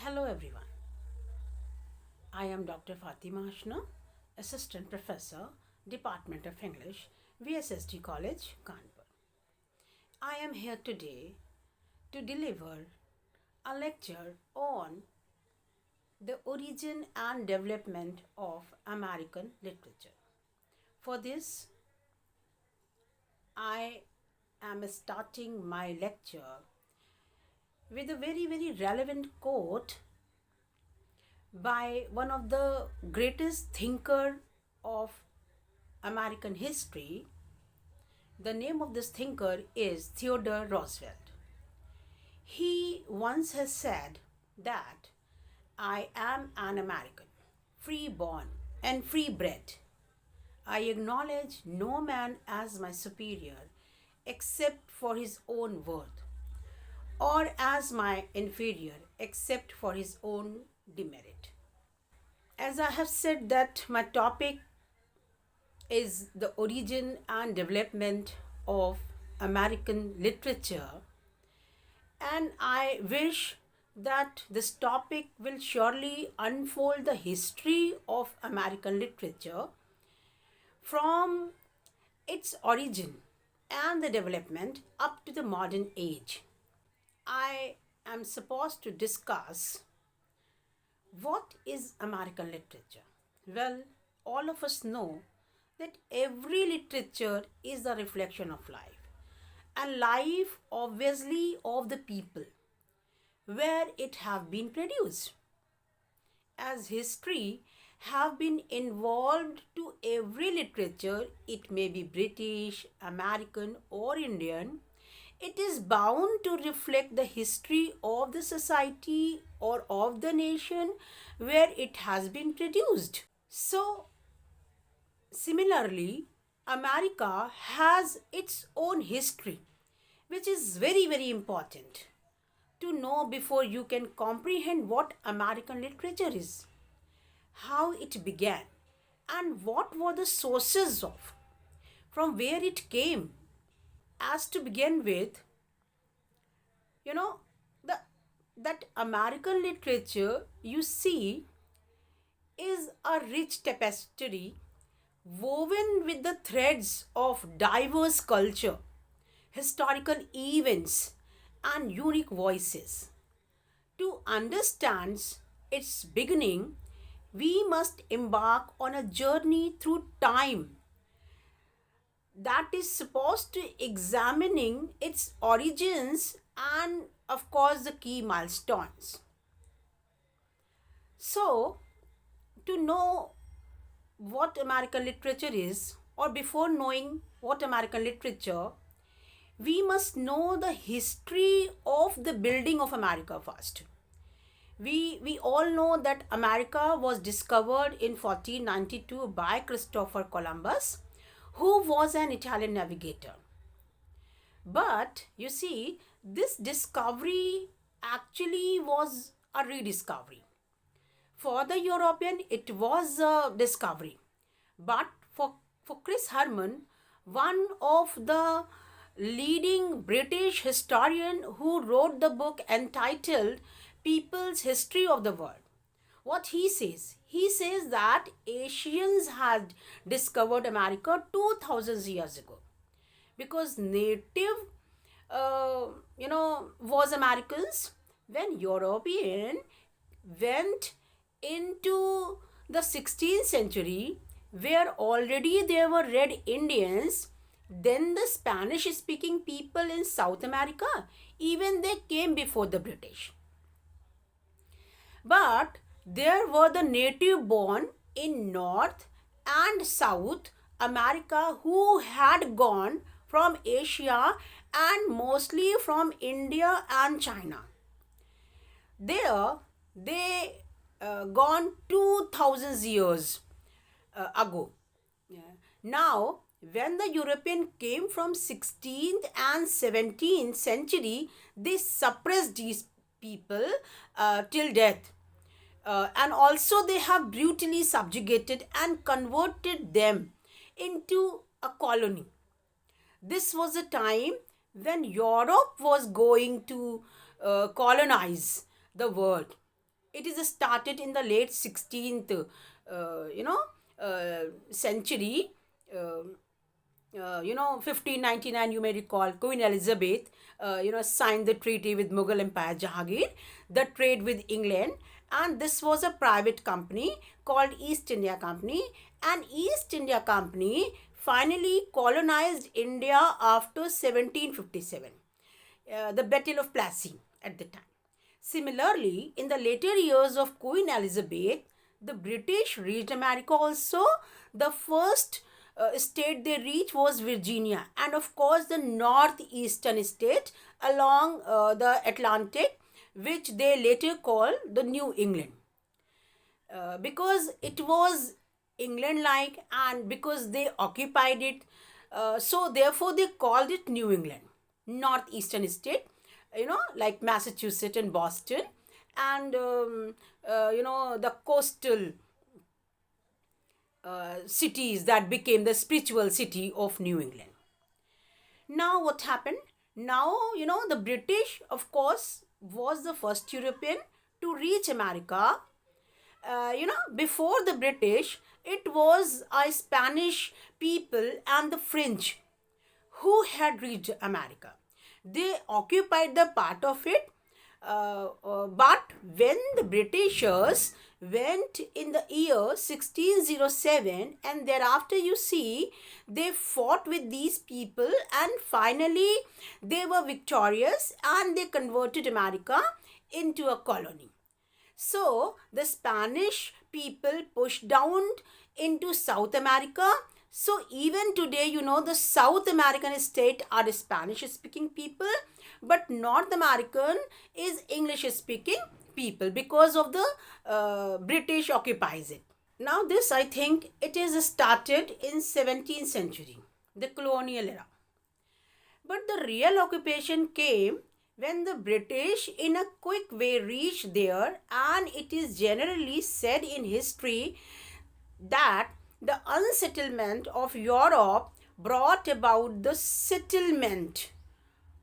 Hello everyone. I am Dr. Fatima Ashna, Assistant Professor, Department of English, VSSD College, Kanpur. I am here today to deliver a lecture on the origin and development of American literature. For this, I am starting my lecture with a very relevant quote by one of the greatest thinker of American history. The name of this thinker is Theodore Roosevelt. He once has said that I am an American, free born and free bred. I acknowledge no man as my superior except for his own worth, or as my inferior except for his own demerit. As I have said that my topic is the origin and development of American literature, and I wish that this topic will surely unfold the history of American literature from its origin and the development up to the modern age. I am supposed to discuss what is American literature. Well, all of us know that every literature is a reflection of life, and life obviously of the people where it have been produced. As history have been involved to every literature, it may be British, American or Indian, it is bound to reflect the history of the society or of the nation where it has been produced. So, similarly, America has its own history, which is very important to know before you can comprehend what American literature is, how it began, and what were the sources of, from where it came. As to begin with, you know, the that American literature you see is a rich tapestry woven with the threads of diverse culture, historical events, and unique voices. To understand its beginning, we must embark on a journey through time that is supposed to examining its origins and of course the key milestones. So, to know what American literature is, or before knowing what American literature, we must know the history of the building of America first. We all know that America was discovered in 1492 by Christopher Columbus, who was an Italian navigator. But you see, this discovery actually was a rediscovery. For the European, it was a discovery. But for Chris Herman, one of the leading British historian who wrote the book entitled People's History of the World, what he says that Asians had discovered America 2000 years ago, because native was Americans. When European went into the 16th century, where already there were red Indians, then the Spanish speaking people in South America, even they came before the British. But there were the native born in North and South America who had gone from Asia and mostly from India and China. There they gone 2000 years ago. Yeah. Now, when the European came from 16th and 17th century, they suppressed these people till death. And also they have brutally subjugated and converted them into a colony. This was a time when Europe was going to colonize the world. It is started in the late 16th century. uh, 1599, you may recall, Queen Elizabeth, signed the treaty with Mughal Empire Jahangir, the trade with England, and this was a private company called East India Company, and East India Company finally colonized India after 1757, the Battle of Plassey at the time. Similarly, in the later years of Queen Elizabeth, the British reached America also. The first state they reached was Virginia, and of course, the northeastern state along the Atlantic, which they later called the New England. Because it was England like, and because they occupied it, so therefore they called it New England, northeastern state, like Massachusetts and Boston, and the coastal cities that became the spiritual city of New England. Now, what happened? Now, the British, of course, was the first European to reach America. Before the British, it was a Spanish people and the French who had reached America. They occupied the part of it, but when the Britishers went in the year 1607, and thereafter, you see, they fought with these people, and finally they were victorious and they converted America into a colony. So the Spanish people pushed down into South America. So even today, the South American state are the Spanish speaking people, but North American is English speaking people because of the British occupies it. Now this, I think, it is started in 17th century, the colonial era. But the real occupation came when the British in a quick way reached there, and it is generally said in history that the unsettlement of Europe brought about the settlement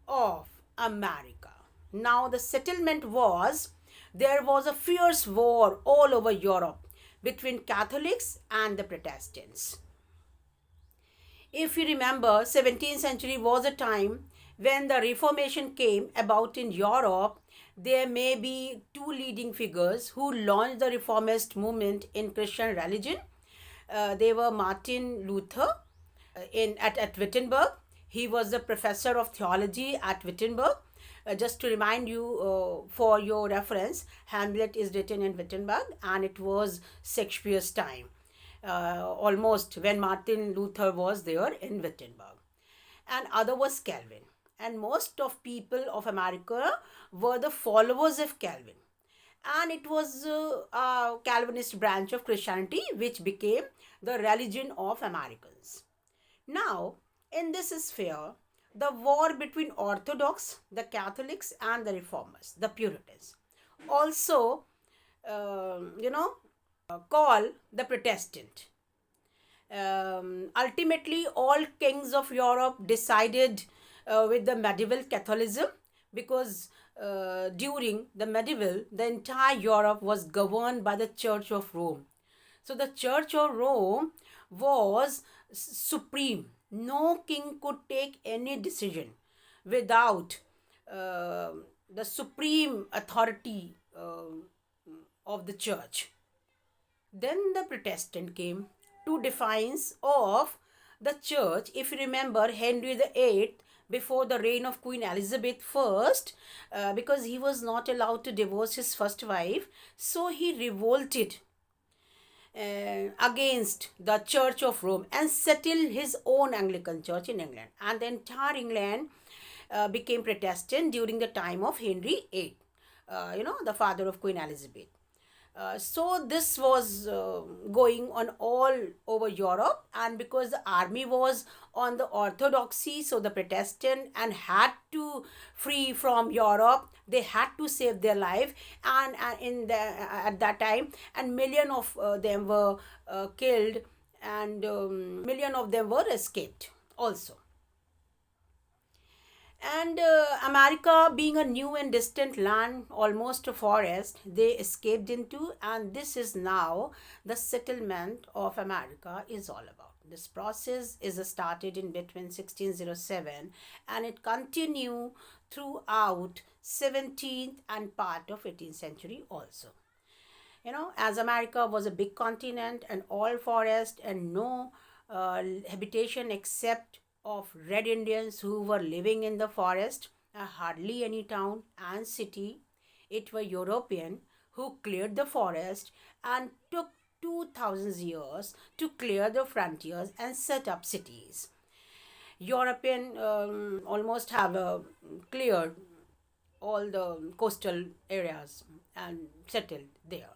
of America. Now, the settlement was, there was a fierce war all over Europe between Catholics and the Protestants. If you remember, 17th century was a time when the Reformation came about in Europe. There may be two leading figures who launched the Reformist movement in Christian religion. They were Martin Luther at Wittenberg. He was the professor of theology at Wittenberg. Just to remind you, for your reference, Hamlet is written in Wittenberg, and it was Shakespeare's time, almost when Martin Luther was there in Wittenberg. And other was Calvin. And most of people of America were the followers of Calvin. And it was a Calvinist branch of Christianity which became the religion of Americans. Now, in this sphere, the war between Orthodox, the Catholics, and the Reformers, the Puritans, also, call the Protestant. Ultimately, all kings of Europe decided with the medieval Catholicism, because during the medieval, the entire Europe was governed by the Church of Rome. So the Church of Rome was supreme. No king could take any decision without the supreme authority of the church. Then the Protestant came. Two defines of the church. If you remember, Henry VIII, before the reign of Queen Elizabeth I, because he was not allowed to divorce his first wife, so he revolted against the Church of Rome and settled his own Anglican church in England. And the entire England became Protestant during the time of Henry VIII, the father of Queen Elizabeth. So this was going on all over Europe, and because the army was on the orthodoxy, so the Protestant and had to free from Europe, they had to save their life, and at that time, and million of them were killed, and million of them were escaped also. And America, being a new and distant land, almost a forest, they escaped into, and this is now the settlement of America is all about. This process is started in between 1607 and it continued throughout 17th and part of 18th century also. As America was a big continent and all forest and no habitation except of red Indians who were living in the forest, hardly any town and city. It were European who cleared the forest and took 2000 years to clear the frontiers and set up cities. European almost have cleared all the coastal areas and settled there,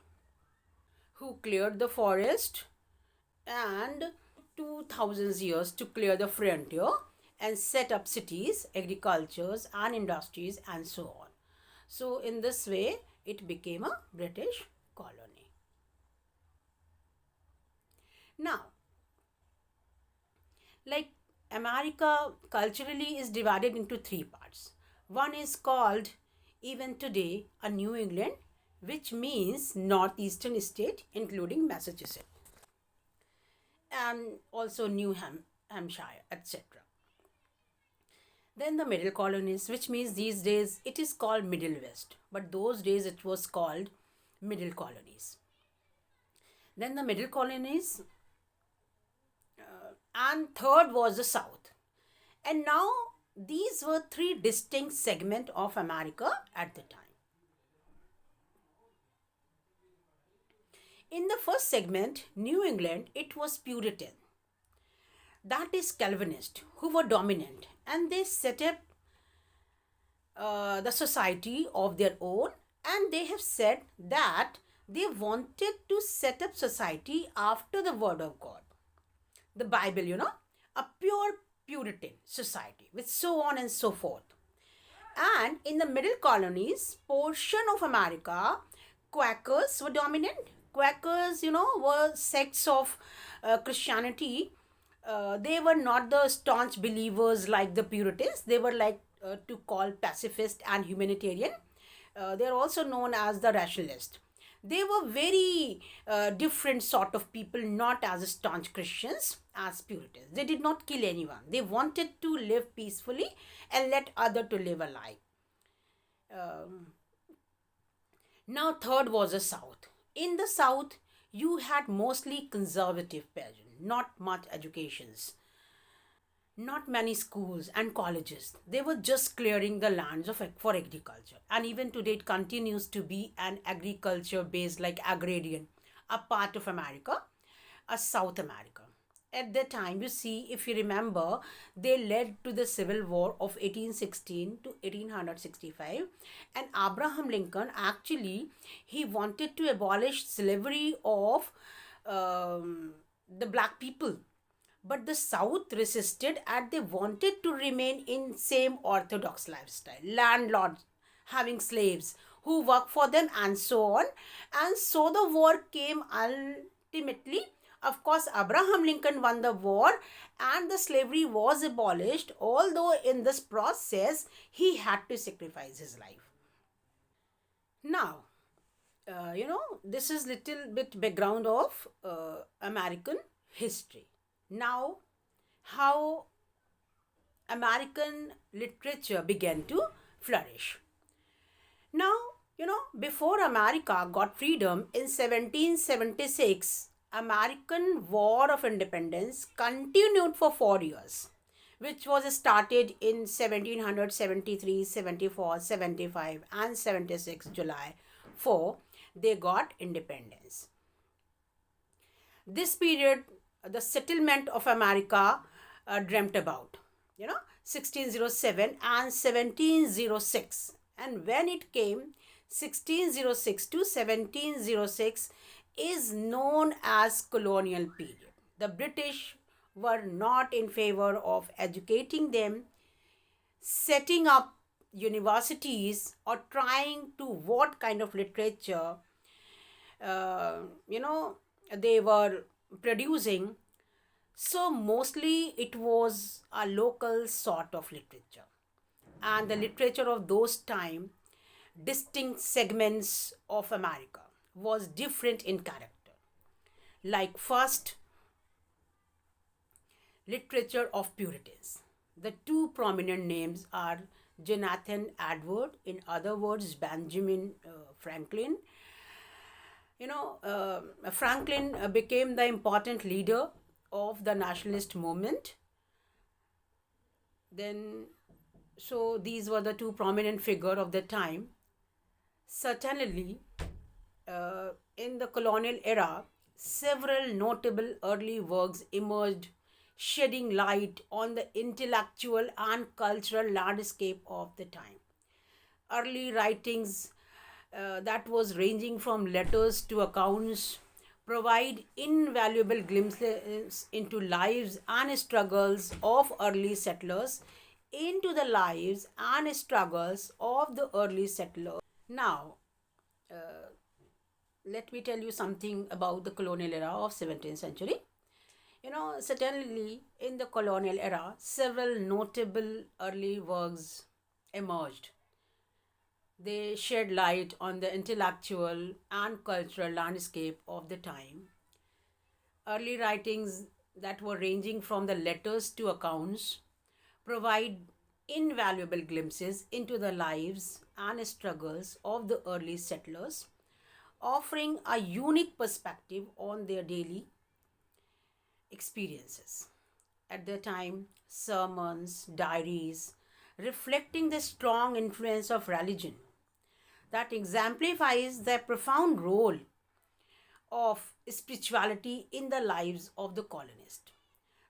who cleared the forest and 2000 years to clear the frontier and set up cities, agricultures and industries and so on. So in this way it became a British colony. Now, like, America culturally is divided into three parts. One is called even today a New England, which means northeastern state including Massachusetts and also Hampshire, etc. Then the middle colonies, which means these days it is called Middle West, but those days it was called middle colonies. Then the middle colonies, and third was the South. And now these were three distinct segments of America at the time. In the first segment, New England, it was Puritan, that is Calvinist, who were dominant, and they set up the society of their own, and they have said that they wanted to set up society after the word of God, the Bible, a pure Puritan society with so on and so forth. And in the middle colonies portion of America, Quakers were dominant. Quakers, were sects of Christianity. They were not the staunch believers like the Puritans. They were like to call pacifist and humanitarian. They are also known as the rationalist. They were very different sort of people, not as staunch Christians as Puritans. They did not kill anyone. They wanted to live peacefully and let other to live a life. Now third was the South. In the South, you had mostly conservative peasants, not much educations, not many schools and colleges. They were just clearing the lands for agriculture. And even today, it continues to be an agriculture based, like agrarian, a part of America, a South America. At that time, you see, if you remember, they led to the Civil War of 1816 to 1865. And Abraham Lincoln, actually, he wanted to abolish slavery of the black people, but the South resisted and they wanted to remain in same orthodox lifestyle, landlords having slaves who work for them and so on. And so the war came ultimately. Of course, Abraham Lincoln won the war and the slavery was abolished, although in this process he had to sacrifice his life. Now, this is little bit background of American history. Now, how American literature began to flourish. Now, before America got freedom in 1776, American War of Independence continued for 4 years, which was started in 1773, 74, 75 and 76 July 4. They got independence. This period, the settlement of America dreamt about, 1607 and 1706. And when it came, 1606 to 1706 is known as colonial period. The British were not in favor of educating them, setting up universities or trying to what kind of literature they were producing. So mostly it was a local sort of literature. and the literature of those time, distinct segments of America was different in character. Like first, literature of Puritans. The two prominent names are Jonathan Edward, in other words, Benjamin Franklin. Franklin became the important leader of the nationalist movement. Then, so these were the two prominent figure of the time. Certainly, in the colonial era, several notable early works emerged, shedding light on the intellectual and cultural landscape of the time. Early writings that was ranging from letters to accounts provide invaluable glimpses into lives and struggles of early settlers, into the lives and struggles of the early settlers. Now, let me tell you something about the colonial era of 17th century. Certainly in the colonial era, several notable early works emerged. They shed light on the intellectual and cultural landscape of the time. Early writings that were ranging from the letters to accounts provide invaluable glimpses into the lives and struggles of the early settlers, offering a unique perspective on their daily experiences. At the time, sermons, diaries, reflecting the strong influence of religion that exemplifies the profound role of spirituality in the lives of the colonists,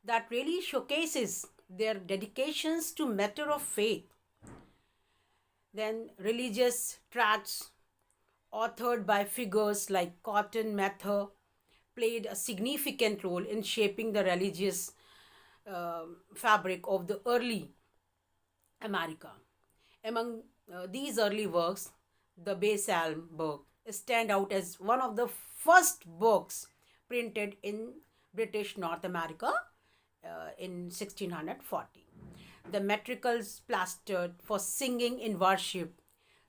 that really showcases their dedications to matter of faith. Then religious tracts authored by figures like Cotton Mather played a significant role in shaping the religious fabric of the early America. Among these early works, the Psalm book stand out as one of the first books printed in British North America in 1640. The metricals plastered for singing in worship,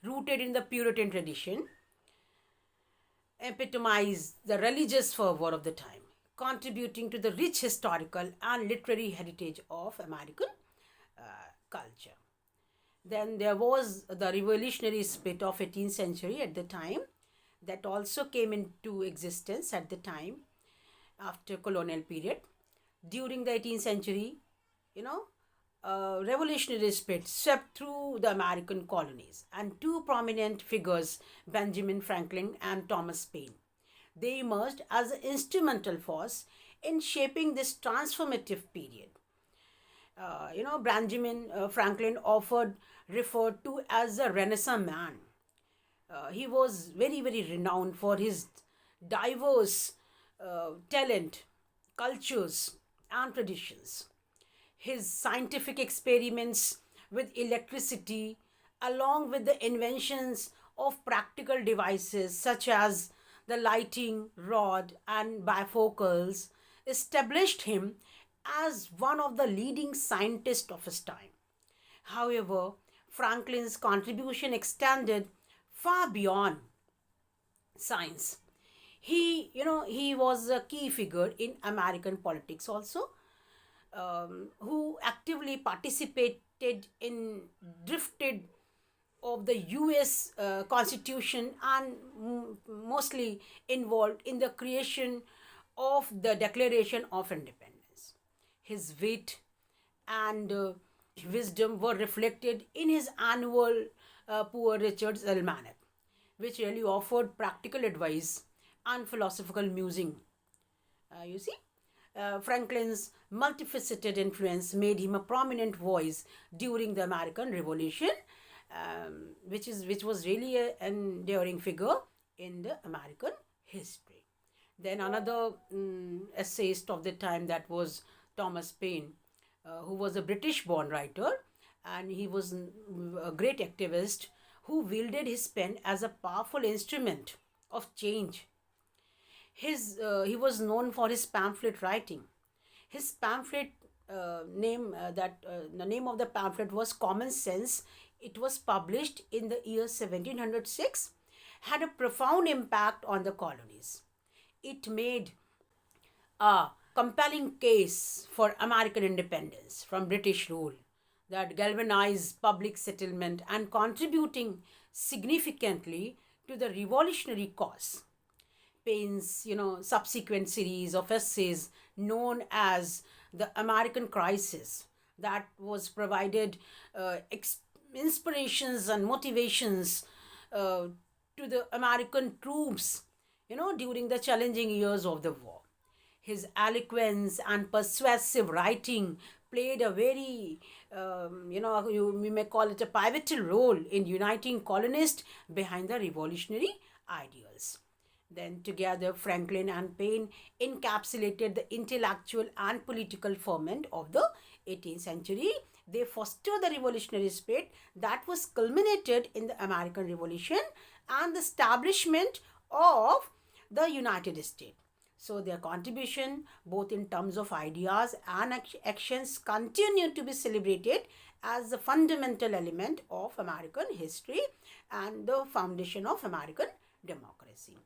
rooted in the Puritan tradition, epitomize the religious fervor of the time, contributing to the rich historical and literary heritage of American culture. Then there was the revolutionary spirit of 18th century at the time, that also came into existence at the time after colonial period. During the 18th century, revolutionary spirit swept through the American colonies, and two prominent figures, Benjamin Franklin and Thomas Paine, they emerged as an instrumental force in shaping this transformative period. Benjamin Franklin often referred to as a Renaissance man. He was very, very renowned for his diverse talent, cultures, and traditions. His scientific experiments with electricity, along with the inventions of practical devices such as the lighting rod and bifocals, established him as one of the leading scientists of his time. However, Franklin's contribution extended far beyond science. He was a key figure in American politics also, who actively participated in drifted of the U.S. Constitution, and mostly involved in the creation of the Declaration of Independence. His wit and wisdom were reflected in his annual Poor Richard's Almanac, which really offered practical advice and philosophical musing. You see, Franklin's multifaceted influence made him a prominent voice during the American Revolution, which was really an enduring figure in the American history. Then another essayist of the time, that was Thomas Paine, who was a British-born writer, and he was a great activist who wielded his pen as a powerful instrument of change. He was known for his pamphlet writing. His pamphlet the name of the pamphlet was Common Sense. It was published in the year 1706, had a profound impact on the colonies. It made a compelling case for American independence from British rule that galvanized public settlement and contributing significantly to the revolutionary cause. Paine's, subsequent series of essays known as the American Crisis that was provided inspirations and motivations uh, to the American troops, during the challenging years of the war. His eloquence and persuasive writing played a very, we may call it a pivotal role in uniting colonists behind the revolutionary ideals. Then, together, Franklin and Paine encapsulated the intellectual and political ferment of the 18th century. They fostered the revolutionary spirit that was culminated in the American Revolution and the establishment of the United States. So, their contribution, both in terms of ideas and actions, continue to be celebrated as the fundamental element of American history and the foundation of American democracy.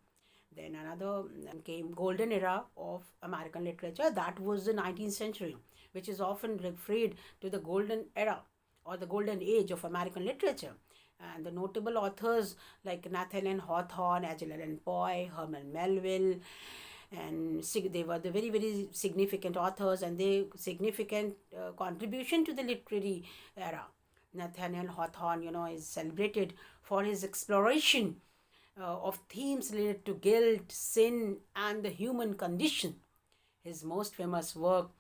Then another came golden era of American literature. That was the 19th century, which is often referred to the golden era or the golden age of American literature. And the notable authors like Nathaniel Hawthorne, Edgar Allan Poe, Herman Melville, and they were the very, very significant authors, and they significant contribution to the literary era. Nathaniel Hawthorne, is celebrated for his exploration of themes related to guilt, sin, and the human condition. His most famous work,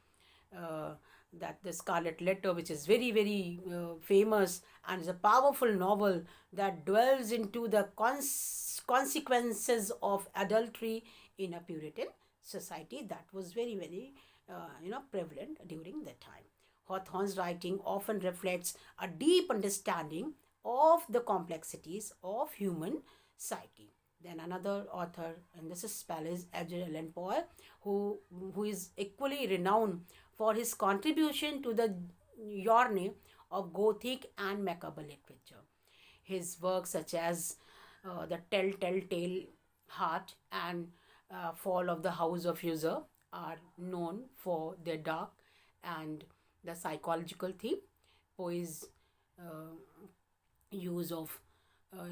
that the Scarlet Letter, which is very, very famous and is a powerful novel that dwells into the consequences of adultery in a Puritan society that was very, very, prevalent during that time. Hawthorne's writing often reflects a deep understanding of the complexities of human psyche. Then another author in this spell is Edgar Allan Poe, who is equally renowned for his contribution to the genre of Gothic and macabre literature. His works such as The Telltale Tale Heart and Fall of the House of User are known for their dark and the psychological theme. Poe's use of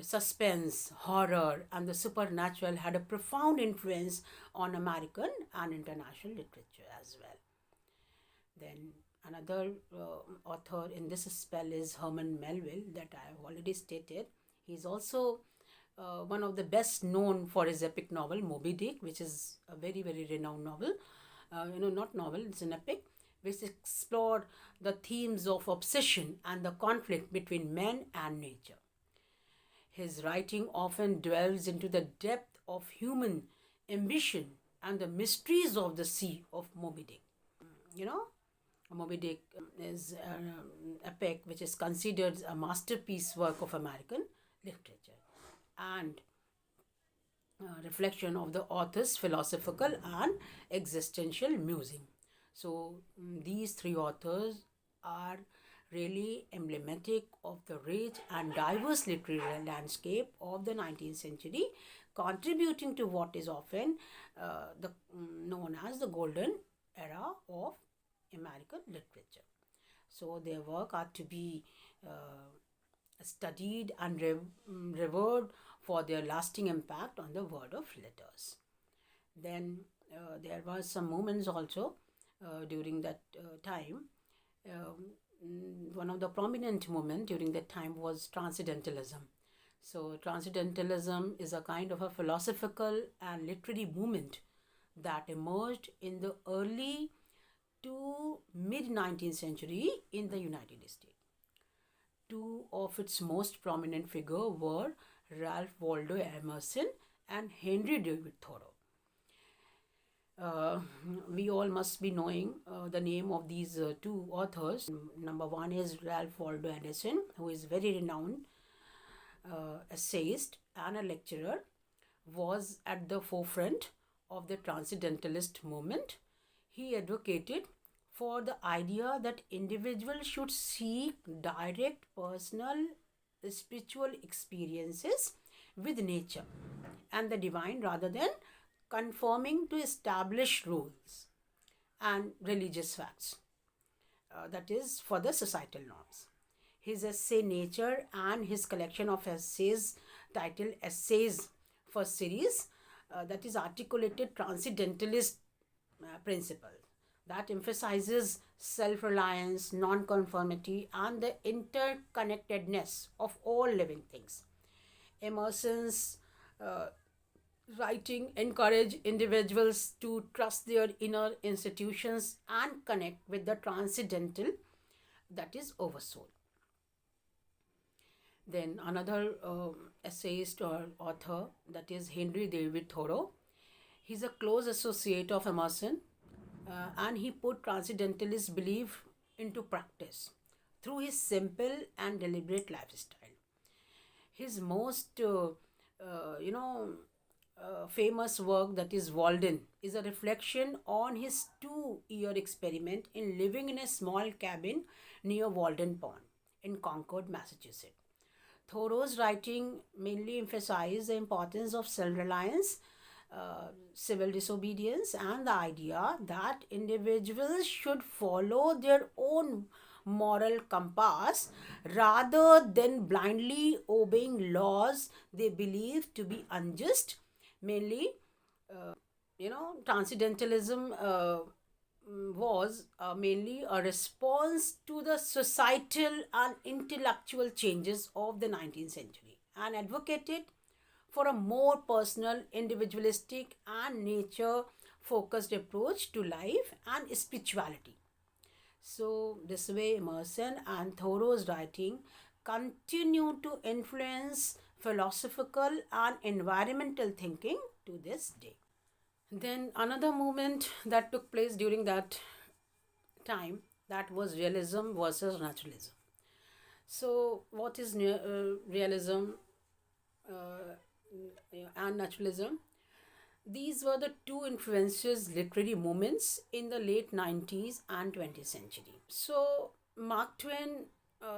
suspense, horror, and the supernatural had a profound influence on American and international literature as well. Then another author in this spell is Herman Melville, that I have already stated. He's also one of the best known for his epic novel Moby Dick, which is a very, very renowned novel. Not novel, it's an epic, which explored the themes of obsession and the conflict between man and nature. His writing often delves into the depth of human ambition and the mysteries of the sea of Moby Dick. Moby Dick is an epic which is considered a masterpiece work of American literature and reflection of the author's philosophical and existential musing. So these three authors are really emblematic of the rich and diverse literary landscape of the 19th century, contributing to what is often known as the golden era of American literature. So their work are to be studied and revered for their lasting impact on the world of letters. Then there were some moments also during that time. One of the prominent movement during that time was Transcendentalism. So Transcendentalism is a kind of a philosophical and literary movement that emerged in the early to mid 19th century in the United States. Two of its most prominent figures were Ralph Waldo Emerson and Henry David Thoreau. We all must be knowing the name of these two authors. Number one is Ralph Waldo Emerson, who is very renowned essayist and a lecturer, was at the forefront of the Transcendentalist movement. He advocated for the idea that individuals should seek direct personal spiritual experiences with nature and the divine rather than conforming to established rules and religious facts, that is, for the societal norms. His essay Nature and his collection of essays titled Essays for Series, that is articulated transcendentalist principle that emphasizes self-reliance, non-conformity, and the interconnectedness of all living things. Emerson's uh, writing encourage individuals to trust their inner institutions and connect with the transcendental, that is oversoul. Then another essayist or author, that is Henry David Thoreau. He's a close associate of Emerson, and he put transcendentalist belief into practice through his simple and deliberate lifestyle. His most famous work, that is Walden, is a reflection on his 2-year experiment in living in a small cabin near Walden Pond in Concord, Massachusetts. Thoreau's writing mainly emphasized the importance of self-reliance, civil disobedience, and the idea that individuals should follow their own moral compass rather than blindly obeying laws they believe to be unjust. Mainly, transcendentalism was mainly a response to the societal and intellectual changes of the 19th century and advocated for a more personal, individualistic, and nature focused approach to life and spirituality. So, this way, Emerson and Thoreau's writing continue to influence philosophical and environmental thinking to this day. Then, another movement that took place during that time, that was realism versus naturalism. So, what is realism and naturalism? These were the two influential literary movements in the late 90s and 20th century. So, Mark Twain,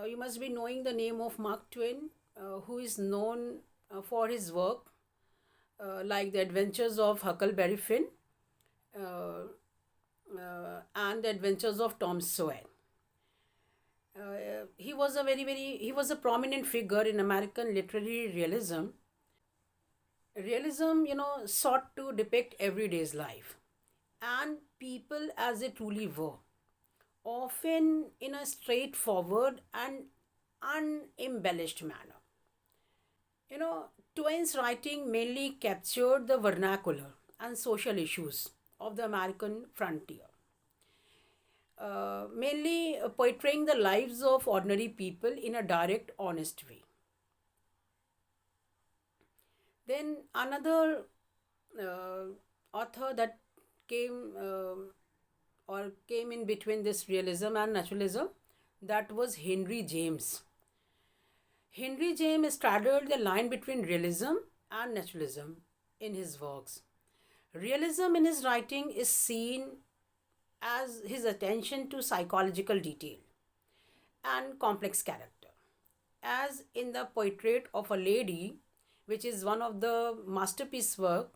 you must be knowing the name of Mark Twain, who is known for his work like The Adventures of Huckleberry Finn and The Adventures of Tom Sawyer. He was a prominent figure in American literary realism. Realism, sought to depict everyday's life and people as they truly were, often in a straightforward and unembellished manner. Twain's writing mainly captured the vernacular and social issues of the American frontier, mainly portraying the lives of ordinary people in a direct, honest way. Then another author that came came in between this realism and naturalism, that was Henry James. Henry James straddled the line between realism and naturalism in his works. Realism in his writing is seen as his attention to psychological detail and complex character, as in the Portrait of a Lady, which is one of the masterpiece work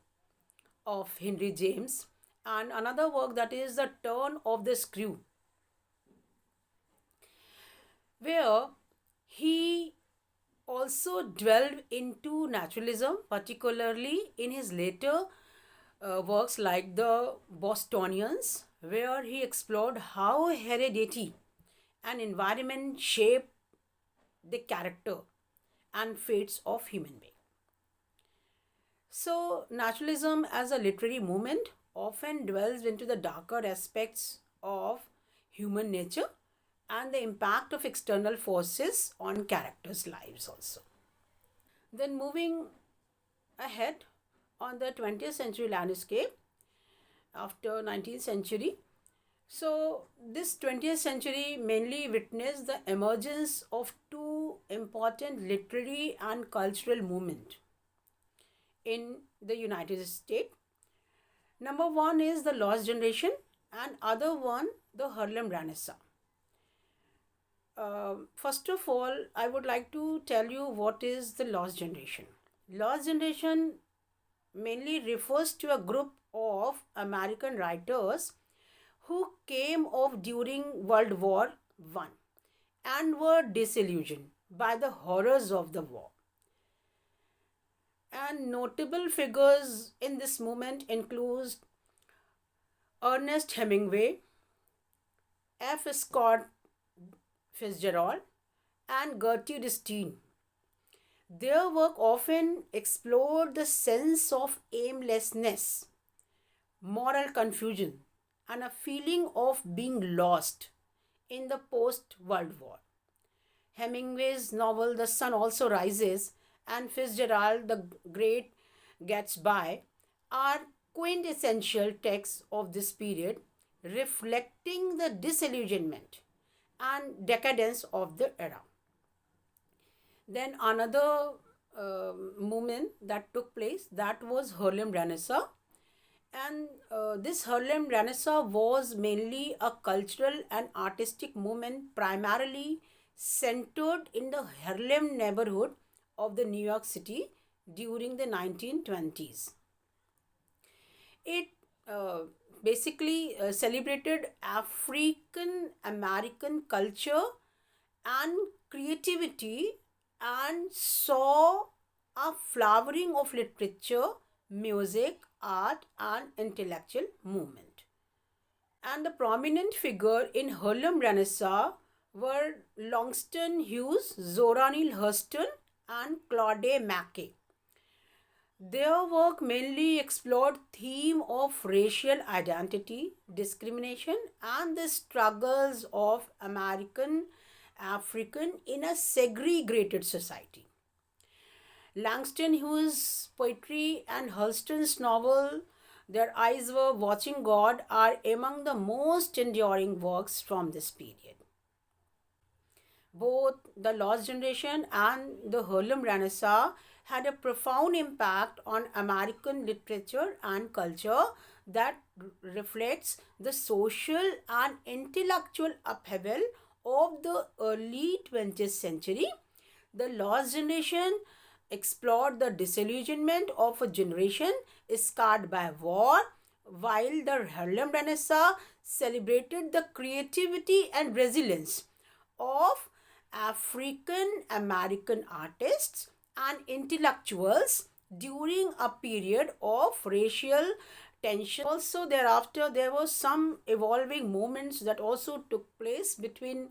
of Henry James, and another work, that is The Turn of the Screw, where he also dwelled into naturalism, particularly in his later works like The Bostonians, where he explored how heredity and environment shape the character and fates of human beings. So, naturalism as a literary movement often dwells into the darker aspects of human nature and the impact of external forces on characters' lives also. Then, moving ahead on the 20th century landscape after 19th century. So, this 20th century mainly witnessed the emergence of two important literary and cultural movements in the United States. Number one is the Lost Generation, and other one the Harlem Renaissance. First of all, I would like to tell you what is the lost generation. Lost generation mainly refers to a group of American writers who came of during World War One and were disillusioned by the horrors of the war. And notable figures in this movement include Ernest Hemingway, F. Scott Fitzgerald, and Gertrude Stein. Their work often explored the sense of aimlessness, moral confusion, and a feeling of being lost in the post World War. Hemingway's novel The Sun Also Rises and Fitzgerald The Great Gatsby are quintessential texts of this period, reflecting the disillusionment and decadence of the era. Then another movement that took place, that was Harlem Renaissance. And this Harlem Renaissance was mainly a cultural and artistic movement primarily centered in the Harlem neighborhood of the New York City during the 1920s. It uh, basically celebrated African American culture and creativity and saw a flowering of literature, music, art, and intellectual movement. And the prominent figure in Harlem Renaissance were Langston Hughes, Zora Neale Hurston, and Claude Mackay. Their work mainly explored theme of racial identity, discrimination, and the struggles of American African in a segregated society. Langston Hughes' poetry and Hurston's novel Their Eyes Were Watching God are among the most enduring works from this period. Both the Lost Generation and the Harlem Renaissance had a profound impact on American literature and culture that reflects the social and intellectual upheaval of the early 20th century. The Lost Generation explored the disillusionment of a generation scarred by war, while the Harlem Renaissance celebrated the creativity and resilience of African American artists and intellectuals during a period of racial tension. Also, thereafter, there were some evolving movements that also took place between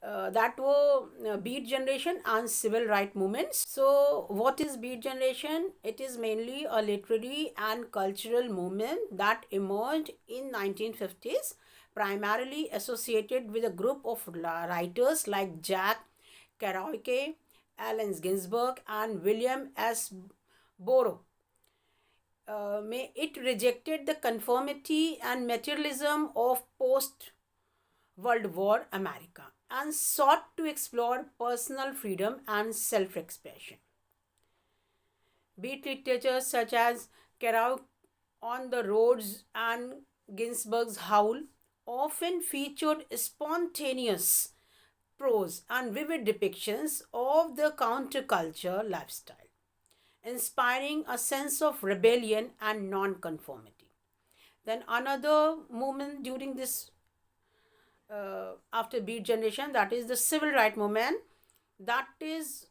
that were Beat Generation and Civil Right movements. So, what is Beat Generation? It is mainly a literary and cultural movement that emerged in 1950s, primarily associated with a group of writers like Jack Kerouac, Allen Ginsberg, and William S. Burroughs. It rejected the conformity and materialism of post World War America and sought to explore personal freedom and self expression. Beat literature such as Kerouac on the Roads and Ginsberg's Howl often featured spontaneous prose and vivid depictions of the counterculture lifestyle, inspiring a sense of rebellion and nonconformity. Then another movement during this after Beat Generation, that is the Civil Right movement. That is,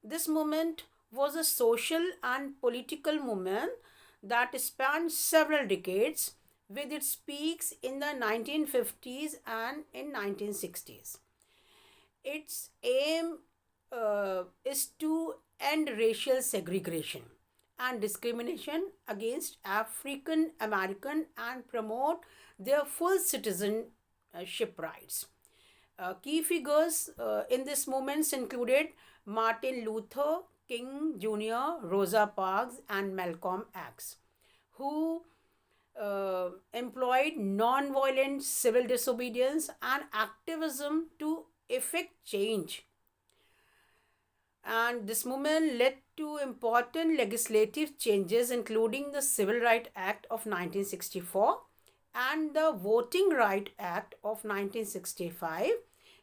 this movement was a social and political movement that spanned several decades, with its peaks in the 1950s and in 1960s. Its aim is to end racial segregation and discrimination against African American and promote their full citizenship rights. Key figures in this movement included Martin Luther King Jr., Rosa Parks, and Malcolm X, who employed non-violent civil disobedience and activism to effect change. And this movement led to important legislative changes, including the Civil Rights Act of 1964 and the Voting Right Act of 1965,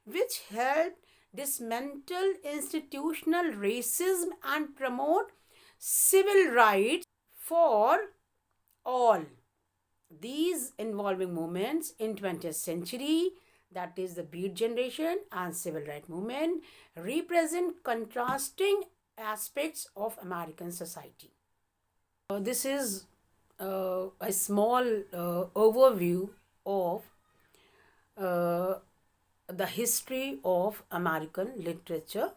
which helped dismantle institutional racism and promote civil rights for all. These involving movements in 20th century, that is the Beat generation and civil rights movement, represent contrasting aspects of American society. This is a small overview of uh, the history of American literature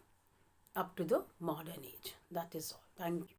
up to the modern age. That is all. Thank you.